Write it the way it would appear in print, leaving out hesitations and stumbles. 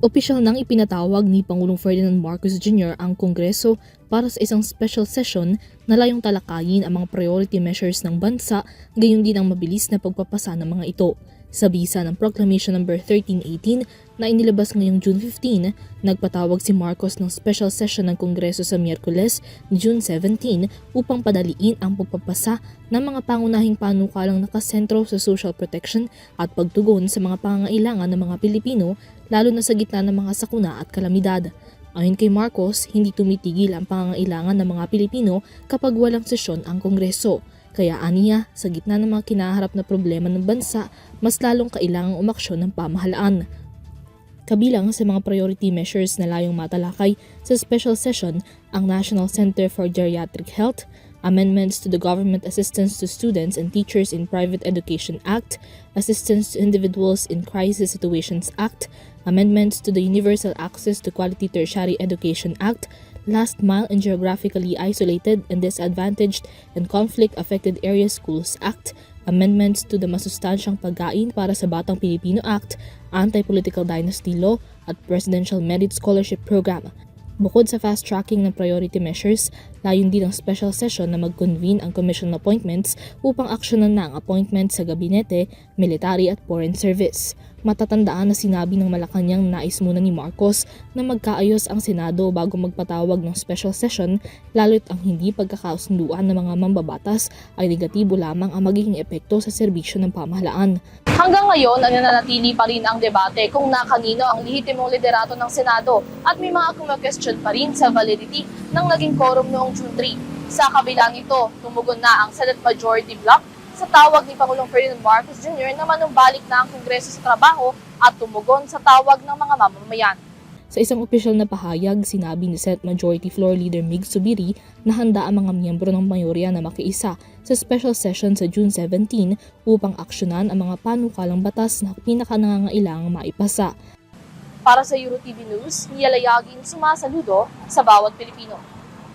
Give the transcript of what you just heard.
Opisyal nang ipinatawag ni Pangulong Ferdinand Marcos Jr. ang Kongreso para sa isang special session na layong talakayin ang mga priority measures ng bansa, gayon din ang mabilis na pagpapasa ng mga ito. Sa bisa ng Proclamation No. 1318 na inilabas ngayong June 15, nagpatawag si Marcos ng special session ng Kongreso sa Miyerkules, June 17 upang padaliin ang pagpapasa ng mga pangunahing panukalang nakasentro sa social protection at pagtugon sa mga pangangailangan ng mga Pilipino, lalo na sa gitna ng mga sakuna at kalamidad. Ayon kay Marcos, hindi tumitigil ang pangangailangan ng mga Pilipino kapag walang sesyon ang Kongreso. Kaya aniya, sa gitna ng mga kinaharap na problema ng bansa, mas lalong kailangang umaksyon ng pamahalaan. Kabilang sa mga priority measures na layong matalakay sa special session ang National Center for Geriatric Health, amendments to the Government Assistance to Students and Teachers in Private Education Act, Assistance to Individuals in Crisis Situations Act, amendments to the Universal Access to Quality Tertiary Education Act, Last Mile and Geographically Isolated and Disadvantaged and Conflict-Affected Area Schools Act, amendments to the Masustansyang Pagkain para sa Batang Pilipino Act, Anti-Political Dynasty Law at Presidential Merit Scholarship Program. Bukod sa fast-tracking ng priority measures, layon din ang special session na mag-convene ang commission appointments upang aksyonan na ang appointment sa gabinete, military at foreign service. Matatandaan na sinabi ng Malacanang nais muna ni Marcos na magkaayos ang Senado bago magpatawag ng special session, lalo't ang hindi pagkakasunduan ng mga mambabatas ay negatibo lamang ang magiging epekto sa serbisyo ng pamahalaan. Hanggang ngayon, nananatili pa rin ang debate kung nakanino ang lehitimong liderato ng Senado at may mga question pa rin sa validity ng naging quorum noong June 3. Sa kabila nito, tumugon na ang Senate Majority Bloc sa tawag ni Pangulong Ferdinand Marcos Jr. na manumbalik na ang Kongreso sa trabaho at tumugon sa tawag ng mga mamamayan. Sa isang opisyal na pahayag, sinabi ni Senate Majority Floor Leader Mig Zubiri na handa ang mga miyembro ng mayorya na makiisa sa special session sa June 17 upang aksyonan ang mga panukalang batas na pinakanangangailangang maipasa. Para sa EuroTV News, Nia Layagin sumasaludo sa bawat Pilipino.